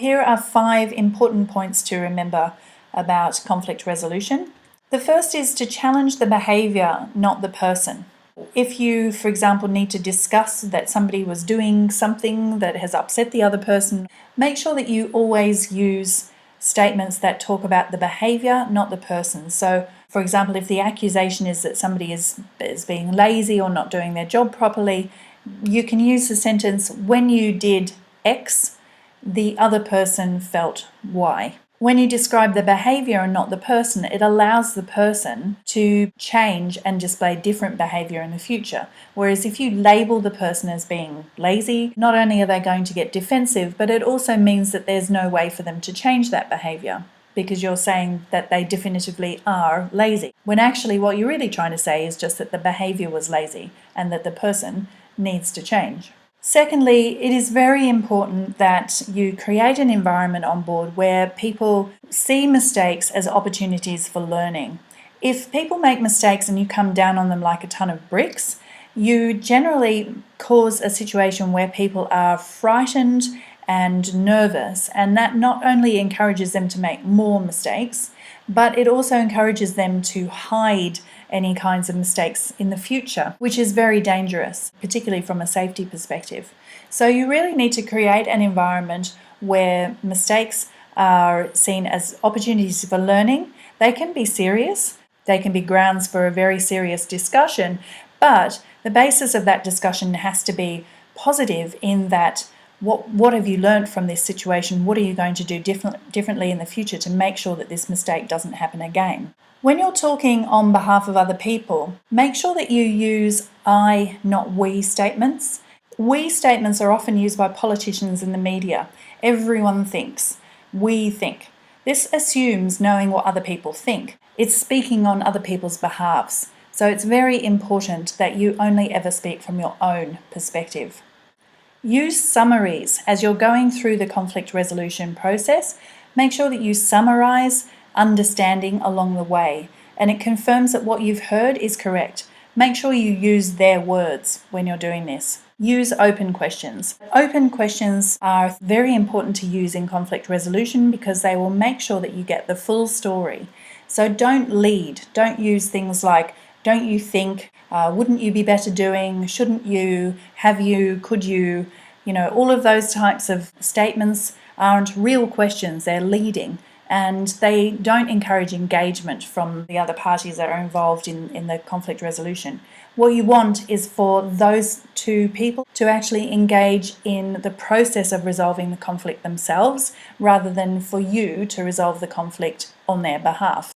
Here are 5 important points to remember about conflict resolution. The first is to challenge the behaviour, not the person. If you, for example, need to discuss that somebody was doing something that has upset the other person, make sure that you always use statements that talk about the behaviour, not the person. So, for example, if the accusation is that somebody is being lazy or not doing their job properly, you can use the sentence, when you did X, the other person felt Y. When you describe the behaviour and not the person, it allows the person to change and display different behaviour in the future. Whereas if you label the person as being lazy, not only are they going to get defensive, but it also means that there's no way for them to change that behaviour, because you're saying that they definitively are lazy. When actually what you're really trying to say is just that the behaviour was lazy and that the person needs to change. Secondly, it is very important that you create an environment on board where people see mistakes as opportunities for learning. If people make mistakes and you come down on them like a ton of bricks, you generally cause a situation where people are frightened and nervous, and that not only encourages them to make more mistakes, but it also encourages them to hide any kinds of mistakes in the future, which is very dangerous, particularly from a safety perspective. So you really need to create an environment where mistakes are seen as opportunities for learning. They can be serious, they can be grounds for a very serious discussion, but the basis of that discussion has to be positive in that what have you learned from this situation? What are you going to do differently in the future to make sure that this mistake doesn't happen again? When you're talking on behalf of other people, make sure that you use I, not we statements. We statements are often used by politicians and the media. Everyone thinks. We think. This assumes knowing what other people think. It's speaking on other people's behalves. So it's very important that you only ever speak from your own perspective. Use summaries as you're going through the conflict resolution process. Make sure that you summarise understanding along the way, and it confirms that what you've heard is correct. Make sure you use their words when you're doing this. Use open questions. Open questions are very important to use in conflict resolution because they will make sure that you get the full story. So don't lead. Don't use things like, don't you think, wouldn't you be better doing, shouldn't you, have you, could you, all of those types of statements aren't real questions, they're leading, and they don't encourage engagement from the other parties that are involved in the conflict resolution. What you want is for those two people to actually engage in the process of resolving the conflict themselves, rather than for you to resolve the conflict on their behalf.